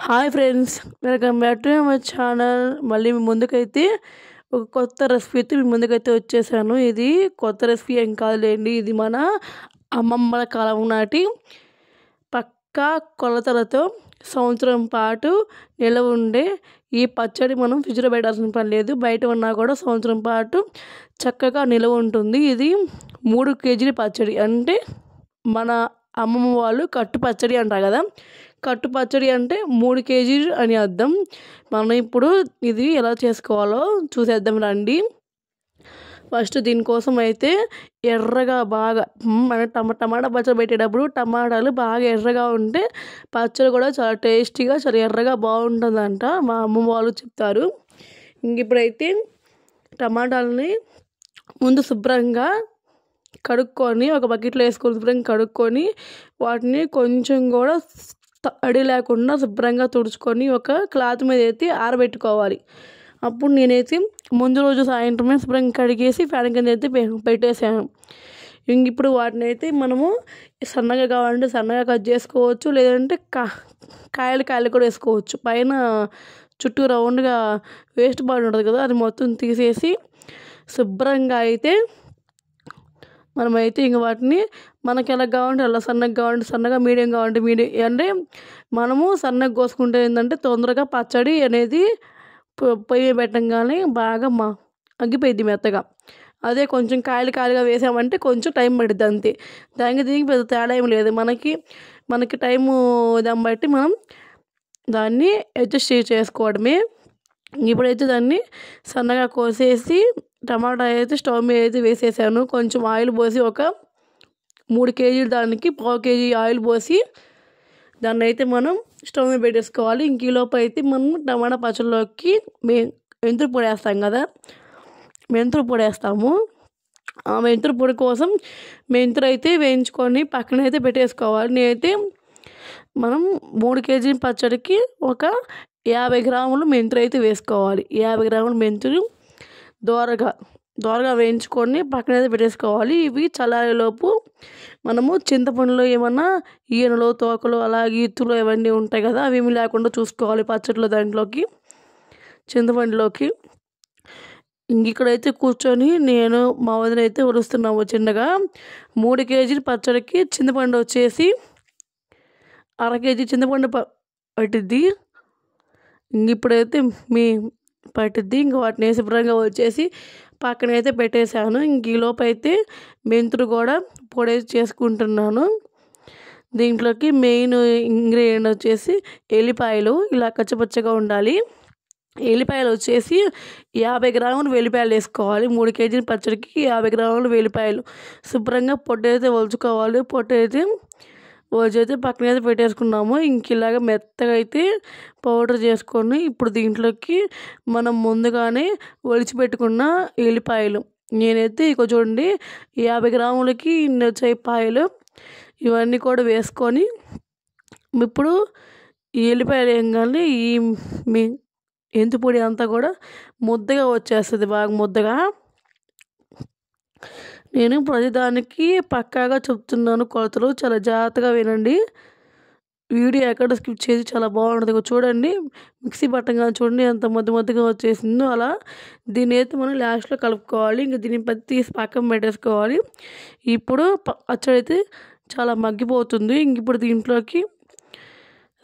Hi friends, welcome back to my channel. మళ్ళీ మీ ముందుకైతే ఒక కొత్త రెసిపీతో మీ ముందుకైతే వచ్చేసాను. ఇది కొత్త రెసిపీ ఏం కాదులేండి, ఇది మన అమ్మమ్మల కాలం నాటి పక్కా కొలతలతో సంవత్సరం పాటు నిలవ ఉండే ఈ పచ్చడి మనం ఫ్రిడ్జ్లో పెట్టాల్సిన పని లేదు. బయట ఉన్నా కూడా సంవత్సరం పాటు చక్కగా నిలవ ఉంటుంది. ఇది 3 కేజీల పచ్చడి, అంటే మన అమ్మమ్మ వాళ్ళు కట్టు పచ్చడి అంటారు కదా, కట్టు పచ్చడి అంటే 3 కేజీలు అని అర్థం. మనం ఇప్పుడు ఇది ఎలా చేసుకోవాలో చూసేద్దాం రండి. ఫస్ట్ దీనికోసం అయితే ఎర్రగా బాగా మన టమాటా పచ్చడి పెట్టేటప్పుడు టమాటాలు బాగా ఎర్రగా ఉంటే పచ్చడి కూడా చాలా టేస్టీగా చాలా ఎర్రగా బాగుంటుందంట, మా అమ్మమ్మ వాళ్ళు చెప్తారు. ఇంక ఇప్పుడైతే టమాటాలని ముందు శుభ్రంగా కడుక్కొని ఒక బకెట్లో వేసుకొని శుభ్రంగా కడుక్కొని వాటిని కొంచెం కూడా తడి లేకుండా శుభ్రంగా తుడుచుకొని ఒక క్లాత్ మీద అయితే ఆరబెట్టుకోవాలి. అప్పుడు నేనైతే ముందు రోజు సాయంత్రమే శుభ్రంగా కడిగేసి ఫ్యాన్ కింద అయితే పెట్టేసాను. ఇంక ఇప్పుడు వాటిని అయితే మనము సన్నగా కావాలంటే సన్నగా కట్ చేసుకోవచ్చు, లేదంటే కాయలు కూడా వేసుకోవచ్చు. పైన చుట్టూ రౌండ్గా వేస్ట్ పార్ట్ ఉంటుంది కదా, అది మొత్తం తీసేసి శుభ్రంగా అయితే మనమైతే ఇంక వాటిని మనకి ఎలా కావాలంటే అలా సన్నగా కావాలంటే సన్నగా, మీడియం కావాలంటే మీడియం. అంటే మనము సన్నగా కోసుకుంటే ఏంటంటే తొందరగా పచ్చడి అనేది పొయ్యి పెట్టంగానే బాగా అగ్గిపోయిద్ది మెత్తగా. అదే కొంచెం కాయలుగా వేసామంటే కొంచెం టైం పడుద్ది అంతే. దీనికి పెద్ద తేడా ఏం లేదు. మనకి టైము దాన్ని బట్టి మనం దాన్ని అడ్జస్ట్ చేసుకోవడమే. ఇప్పుడైతే దాన్ని సన్నగా కోసేసి టమాటా అయితే స్టవ్ మీద అయితే వేసేసాను. కొంచెం ఆయిల్ పోసి ఒక 3 కేజీలు దానికి 1/2 కేజీ ఆయిల్ పోసి దాన్ని అయితే మనం స్టవ్ మీద పెట్టేసుకోవాలి. ఇంక ఈలోపు అయితే మనం టమాటా పచ్చడిలోకి మెంతుల పొడి వేస్తాం కదా, మెంతుల పొడి వేస్తాము. ఆ మెంతుల పొడి కోసం మెంతులు అయితే వేయించుకొని పక్కన అయితే పెట్టేసుకోవాలి. నేనైతే మనం 3 కేజీ పచ్చడికి ఒక 50 గ్రాములు మెంతులు అయితే వేసుకోవాలి. 50 గ్రాముల మెంతులు దోరగా వేయించుకొని పక్కన అయితే పెట్టేసుకోవాలి. ఇవి చల్లారేలోపు మనము చింతపండులో ఏమన్నా ఈయనలో తోకలు అలాగే ఈతులు ఇవన్నీ ఉంటాయి కదా, అవి ఏమి లేకుండా చూసుకోవాలి పచ్చడిలో. దాంట్లోకి చింతపండులోకి ఇక్కడైతే కూర్చొని నేను మా వదిన అయితే ఉరుస్తున్నాము చిన్నగా. 3 కేజీల పచ్చడికి చింతపండు వచ్చేసి 1/2 కేజీ చింతపండు పట్టిద్ది. ఇప్పుడైతే పట్టిద్ది. ఇంక వాటిని శుభ్రంగా వచ్చేసి పక్కన అయితే పెట్టేశాను. ఇంక ఈలోపు అయితే మెంతులు కూడా పొడి చేసుకుంటున్నాను. దీంట్లోకి మెయిన్ ఇంగ్రీడియంట్ వచ్చేసి ఎల్లిపాయలు ఇలా కచ్చపచ్చగా ఉండాలి. ఎల్లిపాయలు వచ్చేసి 50 గ్రాములు వెల్లిపాయలు వేసుకోవాలి. 3 కేజీల పచ్చడికి 50 గ్రాములు వెల్లిపాయలు శుభ్రంగా పొట్టు అయితే ఒలుచుకోవాలి. పొట్టు అయితే పక్కన అయితే పెట్టేసుకున్నాము. ఇంక ఇలాగ మెత్తగా అయితే పౌడర్ చేసుకొని ఇప్పుడు దీంట్లోకి మనం ముందుగానే ఒలిచిపెట్టుకున్న ఎల్లిపాయలు, నేనైతే ఇక చూడండి 50 గ్రాములకి ఇన్ని వచ్చాయి పాయలు, ఇవన్నీ కూడా వేసుకొని ఇప్పుడు ఈ ఎల్లిపాయలు వేయగానే ఈ మెంతి పొడి అంతా కూడా ముద్దగా వచ్చేస్తుంది, బాగా ముద్దగా. నేను ప్రతిదానికి పక్కాగా చెప్తున్నాను కొలతలు, చాలా జాగ్రత్తగా వినండి. వీడియో ఎక్కడ స్కిప్ చేసి చాలా బాగుంటుంది. చూడండి మిక్సీ పట్టంగా చూడండి ఎంత ముద్దగా వచ్చేసిందో అలా. దీన్ని అయితే మనం లాస్ట్లో కలుపుకోవాలి. ఇంక దీన్ని తీసి పక్కన పెట్టేసుకోవాలి. ఇప్పుడు పచ్చడి అయితే చాలా మగ్గిపోతుంది. ఇంక ఇప్పుడు దీంట్లోకి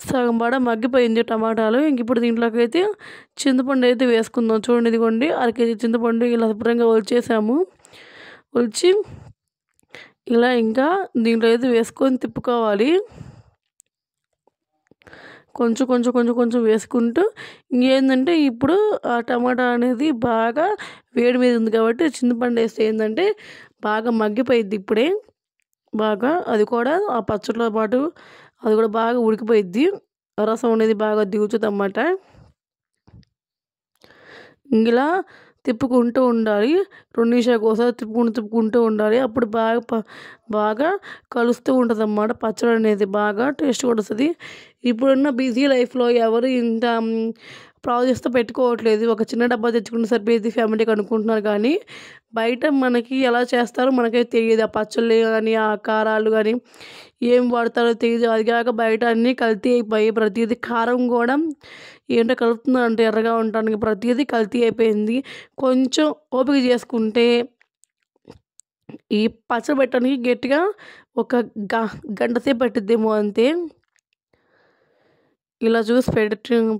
సగం మగ్గిపోయింది టమాటాలు. ఇంక ఇప్పుడు దీంట్లోకి అయితే చింతపండు అయితే వేసుకుందాం. చూడండి ఇదిగోండి 1/2 కేజీ చింతపండు ఇలా శుభ్రంగా ఒలిచి ఇలా ఇంకా దీంట్లో అయితే వేసుకొని తిప్పుకోవాలి. కొంచెం వేసుకుంటూ ఇంకేంటంటే ఇప్పుడు ఆ టమాటా అనేది బాగా వేడి మీద ఉంది కాబట్టి చింతపండు వేస్తే ఏంటంటే బాగా మగ్గిపోయిద్ది. ఇప్పుడే బాగా అది కూడా ఆ పచ్చడిలో పాటు అది కూడా బాగా ఉడికిపోయిద్ది, రసం అనేది బాగా దిగుతుంది అన్నమాట. ఇలా తిప్పుకుంటూ ఉండాలి. 2 నిమిషాలకు ఒకసారి తిప్పుకుంటూ ఉండాలి. అప్పుడు బాగా కలుస్తూ ఉంటుంది అన్నమాట పచ్చడి అనేది, బాగా టేస్ట్ కూడా వస్తుంది. ఇప్పుడున్న బిజీ లైఫ్లో ఎవరు ఇంత ప్రాసెస్‌తో పెట్టుకోవట్లేదు. ఒక చిన్న డబ్బా తెచ్చుకుంటే సరిపోయిద్ది ఫ్యామిలీకి అనుకుంటున్నారు కానీ, బయట మనకి ఎలా చేస్తారో మనకైతే తెలీదు. ఆ పచ్చళ్ళు గానీ, ఆ కారాలు గానీ, ఏం వాడతారో తెలీదు. అది కాక బయట అన్నీ కల్తీ అయిపోయి ప్రతీది కారం గూడా ఏంటో కలుపుతున్నారంట ఎర్రగా ఉండటానికి. ప్రతీది కల్తీ అయిపోయింది. కొంచెం ఓపిక చేసుకుంటే ఈ పచ్చడి పెట్టడానికి గట్టిగా ఒక గ గంట సేపు పట్టిద్దేమో అంతే. ఇలా చూసి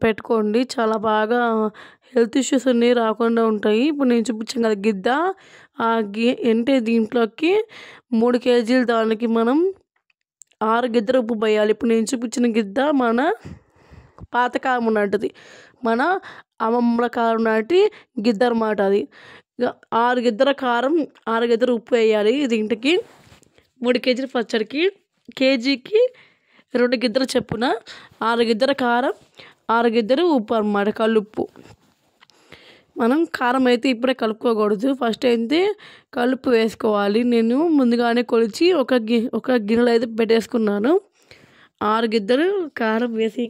పెట్టుకోండి. చాలా బాగా హెల్త్ ఇష్యూస్ అన్నీ రాకుండా ఉంటాయి. ఇప్పుడు నేను చూపించాను కదా గిద్ద, ఆ అంటే దీంట్లోకి 3 కేజీల దానికి మనం 6 గిద్దలు ఉప్పు పోయాలి. ఇప్పుడు నేను చూపించిన గిద్ద మన పాతకాలం నాటిది. మన అమ్మమ్మల కాలం నాటి గిద్ద అనమాట అది. 6 గిద్దల కారం, 6 గిద్దలు ఉప్పు వేయాలి దీంట్లోకి. 3 కేజీల పచ్చడికి కేజీకి 2 గిద్దలు చొప్పున 6 గిద్దల కారం, 6 గిద్దలు ఉప్పు అనమాట, కల్లుప్పు. మనం కారం అయితే ఇప్పుడే కలుపుకోకూడదు. ఫస్ట్ అయితే కలుపు వేసుకోవాలి. నేను ముందుగానే కొలిచి ఒక గిన్నెలో అయితే పెట్టేసుకున్నాను. 6 గిద్దలు కారం వేసి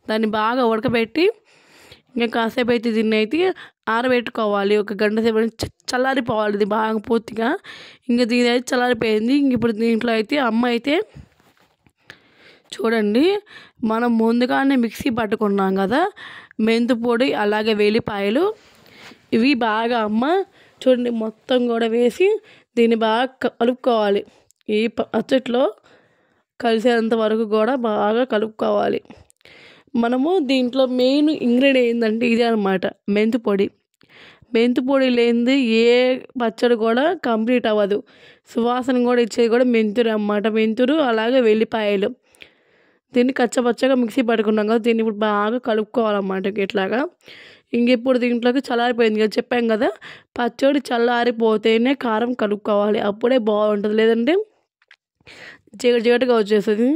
దాన్ని బాగా ఉడకబెట్టి ఇంకా కాసేపు అయితే దీన్ని అయితే ఆరబెట్టుకోవాలి. ఒక గంట సేపు చల్లారిపోవాలి ఇది బాగా పూర్తిగా. ఇంకా దీని అయితే చల్లారిపోయింది. ఇప్పుడు దీంట్లో అయితే అమ్మ అయితే చూడండి, మనం ముందుగానే మిక్సీ పట్టుకున్నాం కదా మెంతు పొడి, అలాగే వెల్లిపాయలు, ఇవి బాగా అమ్మ చూడండి మొత్తం కూడా వేసి దీన్ని బాగా కలుపుకోవాలి. ఈ పచ్చట్లో కలిసేంత వరకు కూడా బాగా కలుపుకోవాలి. మనము దీంట్లో మెయిన్ ఇంగ్రీడియంట్ ఏంటంటే ఇదే అనమాట, మెంతు పొడి. మెంతు పొడి లేనిది ఏ పచ్చడి కూడా కంప్లీట్ అవ్వదు. సువాసన కూడా ఇచ్చేది కూడా మెంతురు అన్నమాట. మెంతురు అలాగే వెల్లిపాయలు. దీన్ని కచ్చపచ్చగా మిక్సీ పట్టుకున్నాం కదా, దీన్ని ఇప్పుడు బాగా కలుపుకోవాలన్నమాట ఇట్లాగా. ఇప్పుడు దీంట్లోకి చల్లారిపోయింది కదా, చెప్పాం కదా పచ్చడి చల్లారిపోతేనే కారం కలుపుకోవాలి, అప్పుడే బాగుంటుంది. లేదంటే జిగటగా వచ్చేస్తుంది.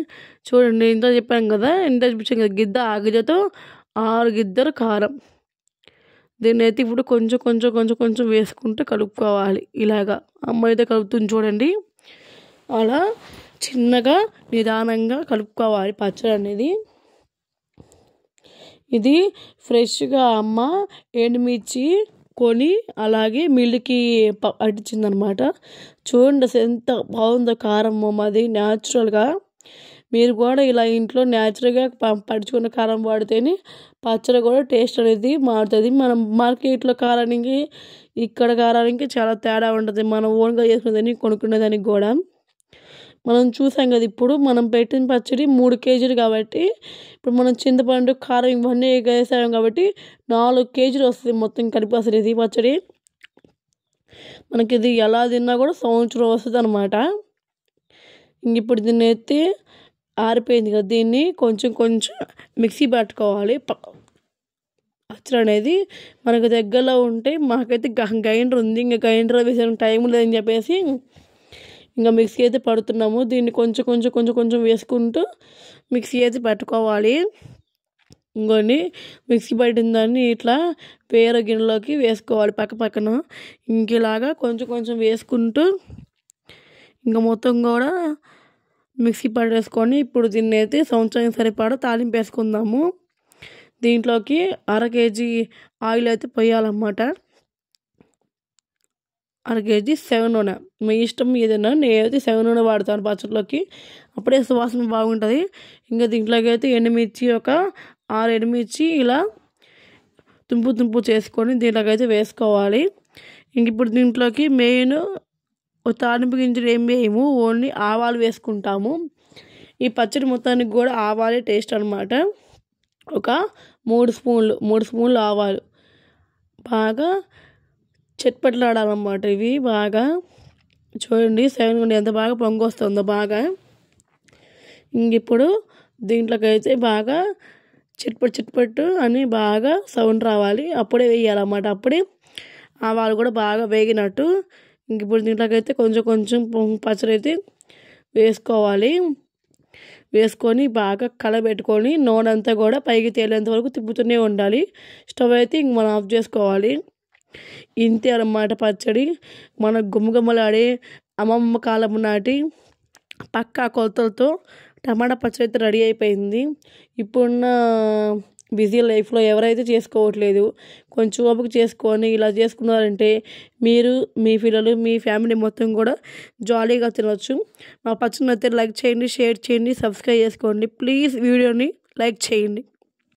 చూడండి ఇంత చెప్పాం కదా, చూపించాం కదా గిద్ద, ఆ గిద్దతో 6 గిద్దలు కారం. దీన్ని అయితే ఇప్పుడు కొంచెం కొంచెం కొంచెం కొంచెం వేసుకుంటూ కలుపుకోవాలి. ఇలాగా అమ్మ అయితే కలుపుతుంది చూడండి. అలా చిన్నగా నిదానంగా కలుపుకోవాలి పచ్చడి అనేది. ఇది ఫ్రెష్గా అమ్మ ఎండుమిర్చి కొని అలాగే మిల్లుకి పట్టించిందనమాట. చూడండి అసలు ఎంత బాగుందో కారం అది న్యాచురల్గా. మీరు కూడా ఇలా ఇంట్లో న్యాచురల్గా పడుచుకున్న కారం వాడితేనే పచ్చడి కూడా టేస్ట్ అనేది మారుతుంది. మనం మార్కెట్లో కారానికి ఇక్కడ కారానికి చాలా తేడా ఉంటుంది. మనం ఓన్గా చేసుకునేదాన్ని కొనుక్కునేదానికి కూడా. మనం చూసాం కదా ఇప్పుడు మనం పెట్టిన పచ్చడి 3 కేజీలు కాబట్టి ఇప్పుడు మనం చింతపండు, కారం ఇవన్నీ వేసాం కాబట్టి 4 కేజీలు వస్తుంది మొత్తం కలిపి. అసలు ఇది పచ్చడి మనకి ఇది ఎలా తిన్నా కూడా సంవత్సరం వస్తుంది అనమాట. ఇప్పుడు దీన్ని ఎత్తి ఆరిపోయింది కదా, దీన్ని కొంచెం కొంచెం మిక్సీ పట్టుకోవాలి. పచ్చడి అనేది మనకు దగ్గరలో ఉంటే, మాకైతే గ్రైండర్ ఉంది, ఇంకా గ్రైండర్ వేసే టైం లేదని చెప్పేసి ఇంకా మిక్సీ అయితే పడుతున్నాము. దీన్ని కొంచెం కొంచెం కొంచెం కొంచెం వేసుకుంటూ మిక్సీ అయితే పట్టుకోవాలి. ఇంకోండి మిక్సీ పట్టిన దాన్ని ఇట్లా వేరే గిన్నెలోకి వేసుకోవాలి పక్క పక్కన. ఇంకలాగా కొంచెం కొంచెం వేసుకుంటూ ఇంకా మొత్తం కూడా మిక్సీ పట్టేసుకొని ఇప్పుడు దీన్ని అయితే సంవత్సరానికి సరిపడా తాలింపు వేసుకుందాము. దీంట్లోకి 1/2 కేజీ ఆయిల్ అయితే పోయాలన్నమాట. 1/2 కేజీ సెగ నూనె, మీ ఇష్టం ఏదైనా. నేనైతే సెగ నూనె వాడతాను పచ్చడిలోకి, అప్పుడే సువాసన బాగుంటుంది. ఇంకా దీంట్లోకి అయితే ఎండుమిర్చి ఒక 6 ఎండుమిర్చి ఇలా తుంపు చేసుకొని దీంట్లోకి అయితే వేసుకోవాలి. ఇంక ఇప్పుడు దీంట్లోకి మెయిన్ తాలింపు గింజలు ఏం వేయము, ఓన్లీ ఆవాలు వేసుకుంటాము. ఈ పచ్చడి మొత్తానికి కూడా ఆవాలే టేస్ట్ అనమాట. ఒక 3 స్పూన్లు ఆవాలు బాగా చెట్పట్లాడాలన్నమాట. ఇవి బాగా చూడండి సెగనూనె ఎంత బాగా పొంగు వస్తుందో బాగా. ఇప్పుడు దీంట్లోకి అయితే బాగా చిట్పట్టు అని బాగా సౌండ్ రావాలి, అప్పుడే వేయాలన్నమాట. అప్పుడే ఆవాలు కూడా బాగా వేగినట్టు. ఇప్పుడు దీంట్లోకి అయితే కొంచెం కొంచెం పచ్చడి అయితే వేసుకోవాలి. వేసుకొని బాగా కలబెట్టుకొని నూనె అంతా కూడా పైకి తేలేంత వరకు తిప్పుతూనే ఉండాలి. స్టవ్ అయితే ఇంక మనం ఆఫ్ చేసుకోవాలి. ఇంతే అన్నమాట పచ్చడి. మన గుమ్మగుమ్మలాడే అమ్మమ్మ కాలం నాటి పక్కా కొలతలతో టమాటా పచ్చడి అయితే రెడీ అయిపోయింది. ఇప్పుడున్న బిజీ లైఫ్లో ఎవరైతే చేసుకోవట్లేదు కొంచెం ఓపిక చేసుకొని ఇలా చేసుకున్నారంటే మీరు మీ పిల్లలు మీ ఫ్యామిలీ మొత్తం కూడా జాలీగా తినొచ్చు. మా పచ్చడి నచ్చితే లైక్ చేయండి, షేర్ చేయండి, సబ్స్క్రైబ్ చేసుకోండి. ప్లీజ్ వీడియోని లైక్ చేయండి.